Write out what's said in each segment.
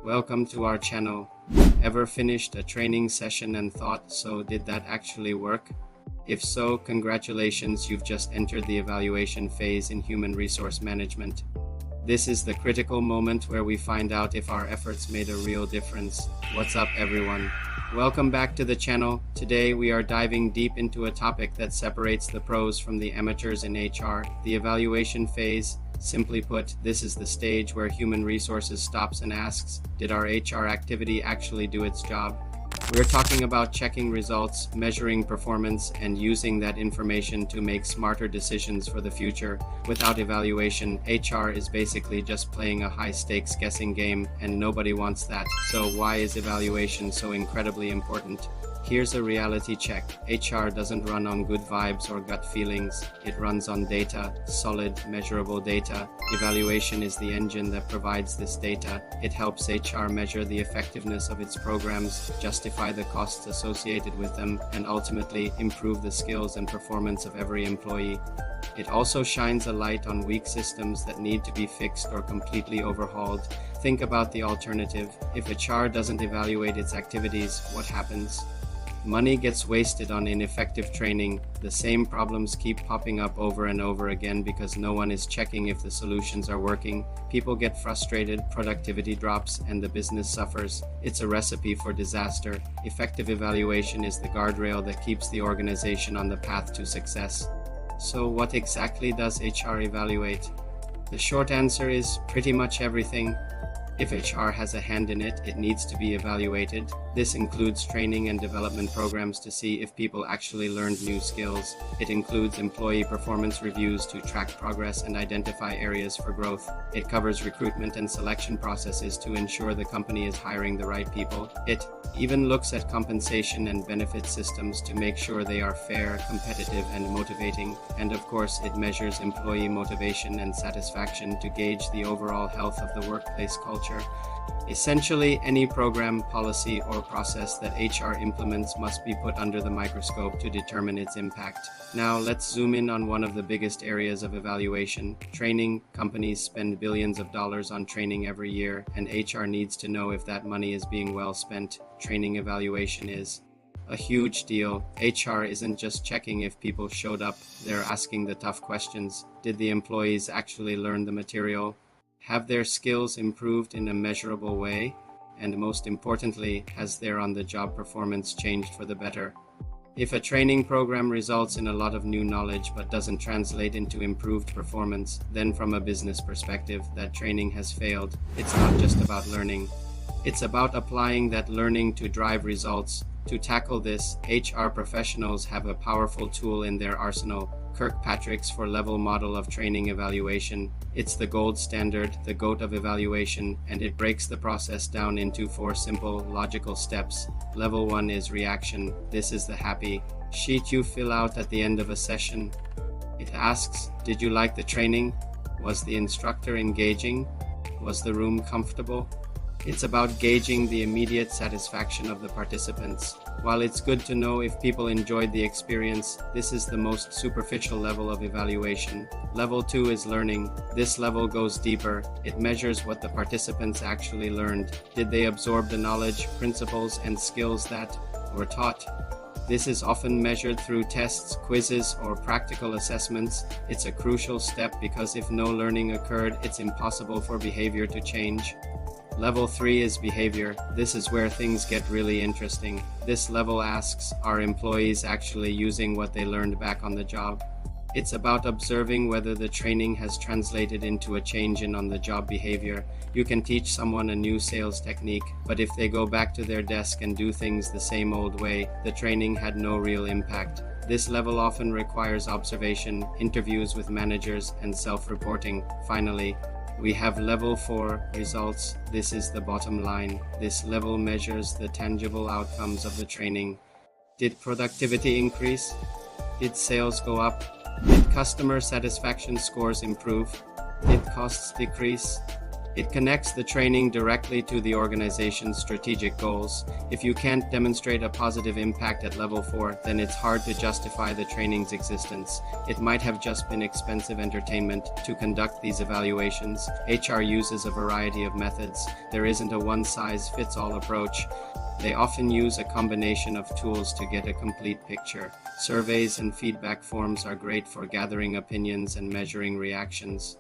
Welcome to our channel. Ever finished a training session and thought, so did that actually work? If so, congratulations, you've just entered the evaluation phase in human resource management. This is the critical moment where we find out if our efforts made a real difference. What's up, everyone? Welcome back to the channel. Today we are diving deep into a topic that separates the pros from the amateurs in HR, the evaluation phase. Simply put, this is the stage where human resources stops and asks, did our HR activity actually do its job? We're talking about checking results, measuring performance, and using that information to make smarter decisions for the future. Without evaluation, HR is basically just playing a high-stakes guessing game, and nobody wants that. So why is evaluation so incredibly important? Here's a reality check. HR doesn't run on good vibes or gut feelings. It runs on data, solid, measurable data. Evaluation is the engine that provides this data. It helps HR measure the effectiveness of its programs, justify the costs associated with them, and ultimately improve the skills and performance of every employee. It also shines a light on weak systems that need to be fixed or completely overhauled. Think about the alternative. If HR doesn't evaluate its activities, what happens? Money gets wasted on ineffective training. The same problems keep popping up over and over again because no one is checking if the solutions are working. People get frustrated, productivity drops, and the business suffers. It's a recipe for disaster. Effective evaluation is the guardrail that keeps the organization on the path to success. So what exactly does HR evaluate? The short answer is pretty much everything. If HR has a hand in it, it needs to be evaluated. This includes training and development programs to see if people actually learned new skills. It includes employee performance reviews to track progress and identify areas for growth. It covers recruitment and selection processes to ensure the company is hiring the right people. It even looks at compensation and benefit systems to make sure they are fair, competitive, and motivating. And of course, it measures employee motivation and satisfaction to gauge the overall health of the workplace culture. Essentially, any program, policy, or process that HR implements must be put under the microscope to determine its impact. Now, let's zoom in on one of the biggest areas of evaluation: training. Companies spend billions of dollars on training every year, and HR needs to know if that money is being well spent. Training evaluation is a huge deal. HR isn't just checking if people showed up, they're asking the tough questions. Did the employees actually learn the material? Have their skills improved in a measurable way? And most importantly, has their on-the-job performance changed for the better? If a training program results in a lot of new knowledge but doesn't translate into improved performance, then from a business perspective, that training has failed. It's not just about learning. It's about applying that learning to drive results. To tackle this, HR professionals have a powerful tool in their arsenal: Kirkpatrick's four-level model of training evaluation. It's the gold standard, the GOAT of evaluation, and it breaks the process down into 4 simple, logical steps. Level 1 is reaction. This is the happy sheet you fill out at the end of a session. It asks, did you like the training? Was the instructor engaging? Was the room comfortable? It's about gauging the immediate satisfaction of the participants. While it's good to know if people enjoyed the experience, this is the most superficial level of evaluation. Level 2 is learning. This level goes deeper. It measures what the participants actually learned. Did they absorb the knowledge, principles, and skills that were taught? This is often measured through tests, quizzes, or practical assessments. It's a crucial step because if no learning occurred, it's impossible for behavior to change. Level 3 is behavior. This is where things get really interesting. This level asks, are employees actually using what they learned back on the job? It's about observing whether the training has translated into a change in on-the-job behavior. You can teach someone a new sales technique, but if they go back to their desk and do things the same old way, the training had no real impact. This level often requires observation, interviews with managers, and self-reporting. Finally, we have level 4, results. This is the bottom line. This level measures the tangible outcomes of the training. Did productivity increase? Did sales go up? Did customer satisfaction scores improve? Did costs decrease? It connects the training directly to the organization's strategic goals. If you can't demonstrate a positive impact at level 4, then it's hard to justify the training's existence. It might have just been expensive entertainment. To conduct these evaluations, HR uses a variety of methods. There isn't a one-size-fits-all approach. They often use a combination of tools to get a complete picture. Surveys and feedback forms are great for gathering opinions and measuring reactions.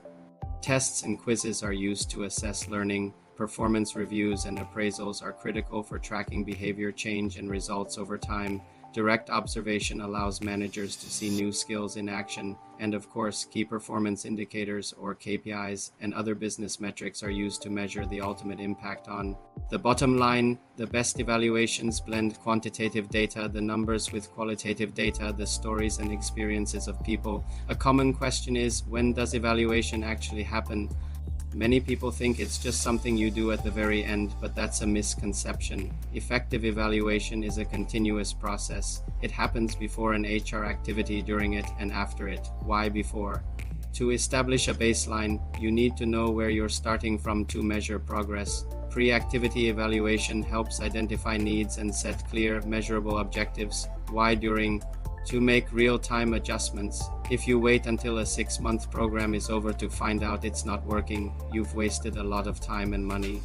Tests and quizzes are used to assess learning. Performance reviews and appraisals are critical for tracking behavior change and results over time. Direct observation allows managers to see new skills in action. And of course, key performance indicators or KPIs and other business metrics are used to measure the ultimate impact on the bottom line. The best evaluations blend quantitative data, the numbers, with qualitative data, the stories and experiences of people. A common question is, when does evaluation actually happen? Many people think it's just something you do at the very end, but that's a misconception. Effective evaluation is a continuous process. It happens before an HR activity, during it, and after it. Why before? To establish a baseline, you need to know where you're starting from to measure progress. Pre-activity evaluation helps identify needs and set clear, measurable objectives. Why during? To make real-time adjustments. If you wait until a 6-month program is over to find out it's not working, you've wasted a lot of time and money.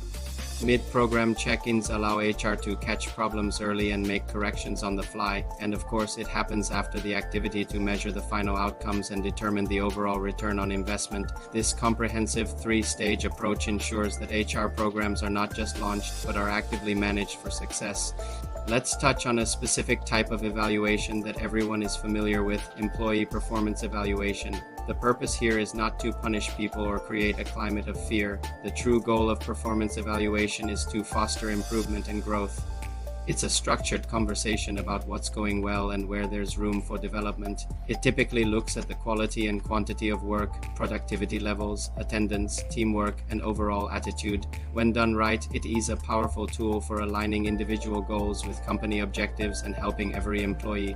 Mid-program check-ins allow HR to catch problems early and make corrections on the fly, and of course it happens after the activity to measure the final outcomes and determine the overall return on investment. This comprehensive 3-stage approach ensures that HR programs are not just launched, but are actively managed for success. Let's touch on a specific type of evaluation that everyone is familiar with: employee performance evaluation. The purpose here is not to punish people or create a climate of fear. The true goal of performance evaluation is to foster improvement and growth. It's a structured conversation about what's going well and where there's room for development. It typically looks at the quality and quantity of work, productivity levels, attendance, teamwork, and overall attitude. When done right, it is a powerful tool for aligning individual goals with company objectives and helping every employee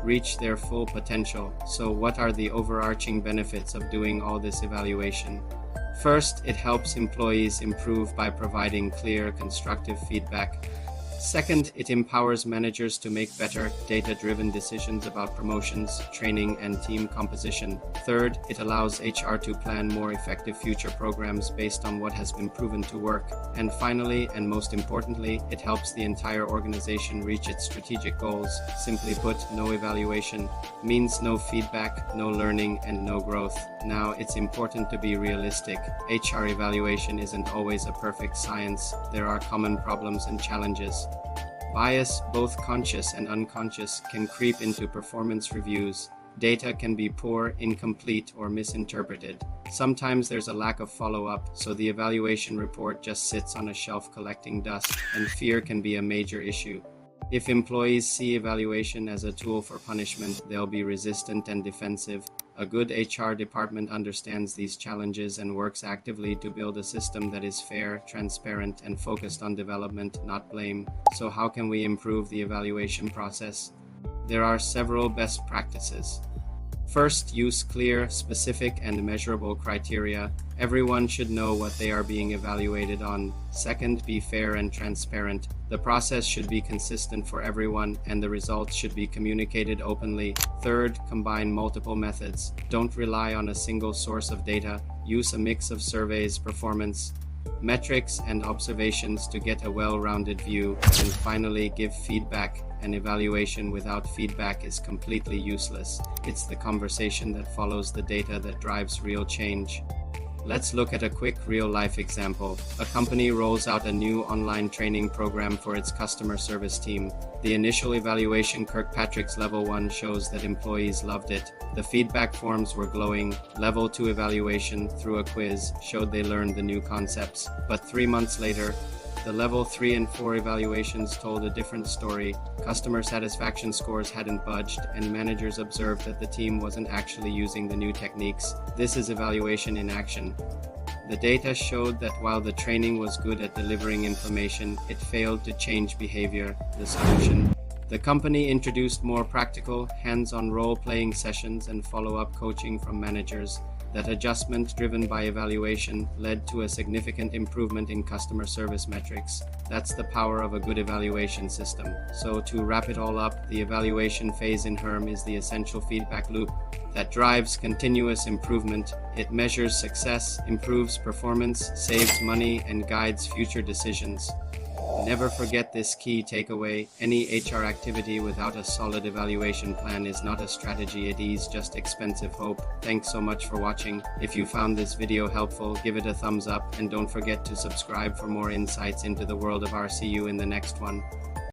reach their full potential. So what are the overarching benefits of doing all this evaluation? First, it helps employees improve by providing clear, constructive feedback. Second, it empowers managers to make better, data-driven decisions about promotions, training, and team composition. Third, it allows HR to plan more effective future programs based on what has been proven to work. And finally, and most importantly, it helps the entire organization reach its strategic goals. Simply put, no evaluation means no feedback, no learning, and no growth. Now, it's important to be realistic. HR evaluation isn't always a perfect science. There are common problems and challenges. Bias, both conscious and unconscious, can creep into performance reviews. Data can be poor, incomplete, or misinterpreted. Sometimes there's a lack of follow-up, so the evaluation report just sits on a shelf collecting dust, and fear can be a major issue. If employees see evaluation as a tool for punishment, they'll be resistant and defensive. A good HR department understands these challenges and works actively to build a system that is fair, transparent, and focused on development, not blame. So how can we improve the evaluation process? There are several best practices. First, use clear, specific, and measurable criteria. Everyone should know what they are being evaluated on. Second, be fair and transparent. The process should be consistent for everyone, and the results should be communicated openly. Third, combine multiple methods. Don't rely on a single source of data. Use a mix of surveys, performance metrics, and observations to get a well-rounded view. And finally, give feedback. An evaluation without feedback is completely useless. It's the conversation that follows the data that drives real change. Let's look at a quick real-life example. A company rolls out a new online training program for its customer service team. The initial evaluation, Kirkpatrick's Level 1, shows that employees loved it. The feedback forms were glowing. Level 2 evaluation, through a quiz, showed they learned the new concepts. But 3 months later, the Level 3 and 4 evaluations told a different story. Customer satisfaction scores hadn't budged, and managers observed that the team wasn't actually using the new techniques. This is evaluation in action. The data showed that while the training was good at delivering information, it failed to change behavior. The solution: the company introduced more practical, hands-on role-playing sessions and follow-up coaching from managers. That adjustment, driven by evaluation, led to a significant improvement in customer service metrics. That's the power of a good evaluation system. So to wrap it all up, the evaluation phase in HERM is the essential feedback loop that drives continuous improvement. It measures success, improves performance, saves money, and guides future decisions. Never forget this key takeaway: any HR activity without a solid evaluation plan is not a strategy, it is just expensive hope. Thanks so much for watching. If you found this video helpful, give it a thumbs up and don't forget to subscribe for more insights into the world of RCU in the next one.